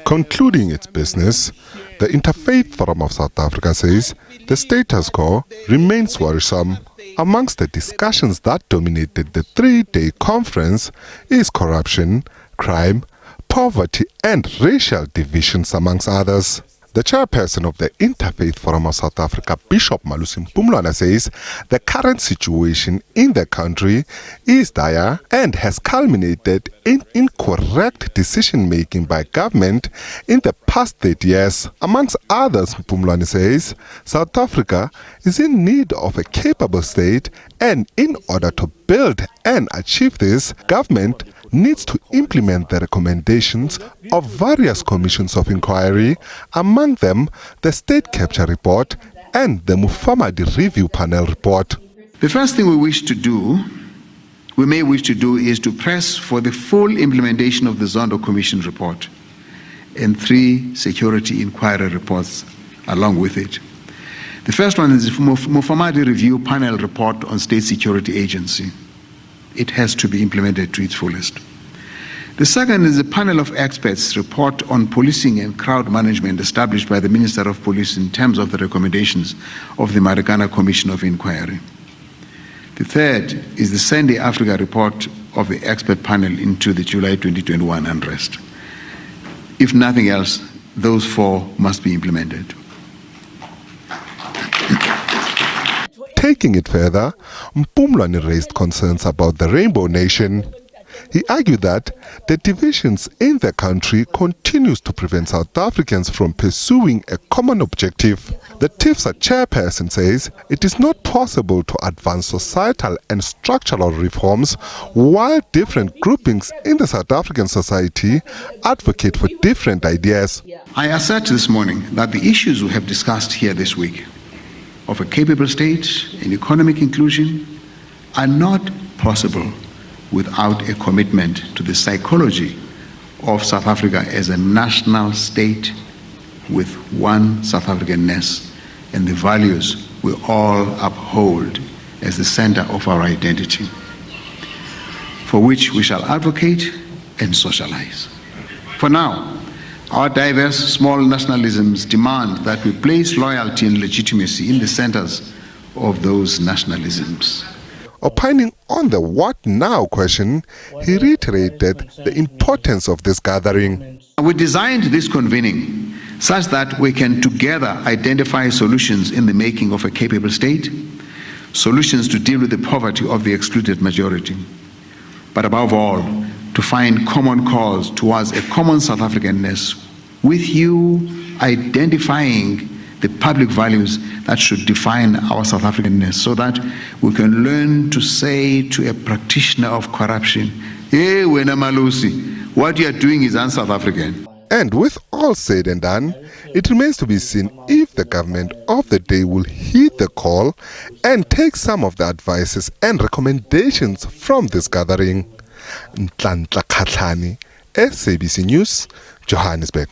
Concluding its business, the Interfaith Forum of South Africa says the status quo remains worrisome. Amongst the discussions that dominated the 3-day conference is corruption, crime, poverty and racial divisions, amongst others. The chairperson of the Interfaith Forum of South Africa, Bishop Malusi Mpumlwana, says the current situation in the country is dire and has culminated in incorrect decision-making by government in the past 30 years. Amongst others, Mpumlwana says South Africa is in need of a capable state, and in order to build and achieve this, government needs to implement the recommendations of various commissions of inquiry, among them the State Capture Report and the Mufamadi Review Panel Report. The first thing we may wish to do is to press for the full implementation of the Zondo Commission report and 3 security inquiry reports along with it. The first one is the Mufamadi Review Panel Report on State Security Agency. It has to be implemented to its fullest. The second is the panel of experts report on policing and crowd management established by the Minister of Police in terms of the recommendations of the Marikana Commission of Inquiry. The third is the Sunday Africa report of the expert panel into the July 2021 unrest. If nothing else, those 4 must be implemented. Taking it further, Mpumlwana raised concerns about the Rainbow Nation. He argued that the divisions in the country continues to prevent South Africans from pursuing a common objective. The TIFSA chairperson says it is not possible to advance societal and structural reforms while different groupings in the South African society advocate for different ideas. I assert this morning that the issues we have discussed here this week of a capable state and economic inclusion are not possible without a commitment to the psychology of South Africa as a national state with one South Africanness and the values we all uphold as the center of our identity, for which we shall advocate and socialize. For now, our diverse small nationalisms demand that we place loyalty and legitimacy in the centers of those nationalisms. Opining on the what now question, he reiterated the importance of this gathering. We designed this convening such that we can together identify solutions in the making of a capable state, solutions to deal with the poverty of the excluded majority, but above all, to find common cause towards a common South Africanness, with you identifying the public values that should define our South Africanness, so that we can learn to say to a practitioner of corruption, "Hey, wena Malusi, what you are doing is un-South African." And with all said and done, it remains to be seen if the government of the day will heed the call and take some of the advices and recommendations from this gathering. Nhlanhla Khatlhane, SABC News, Johannesburg.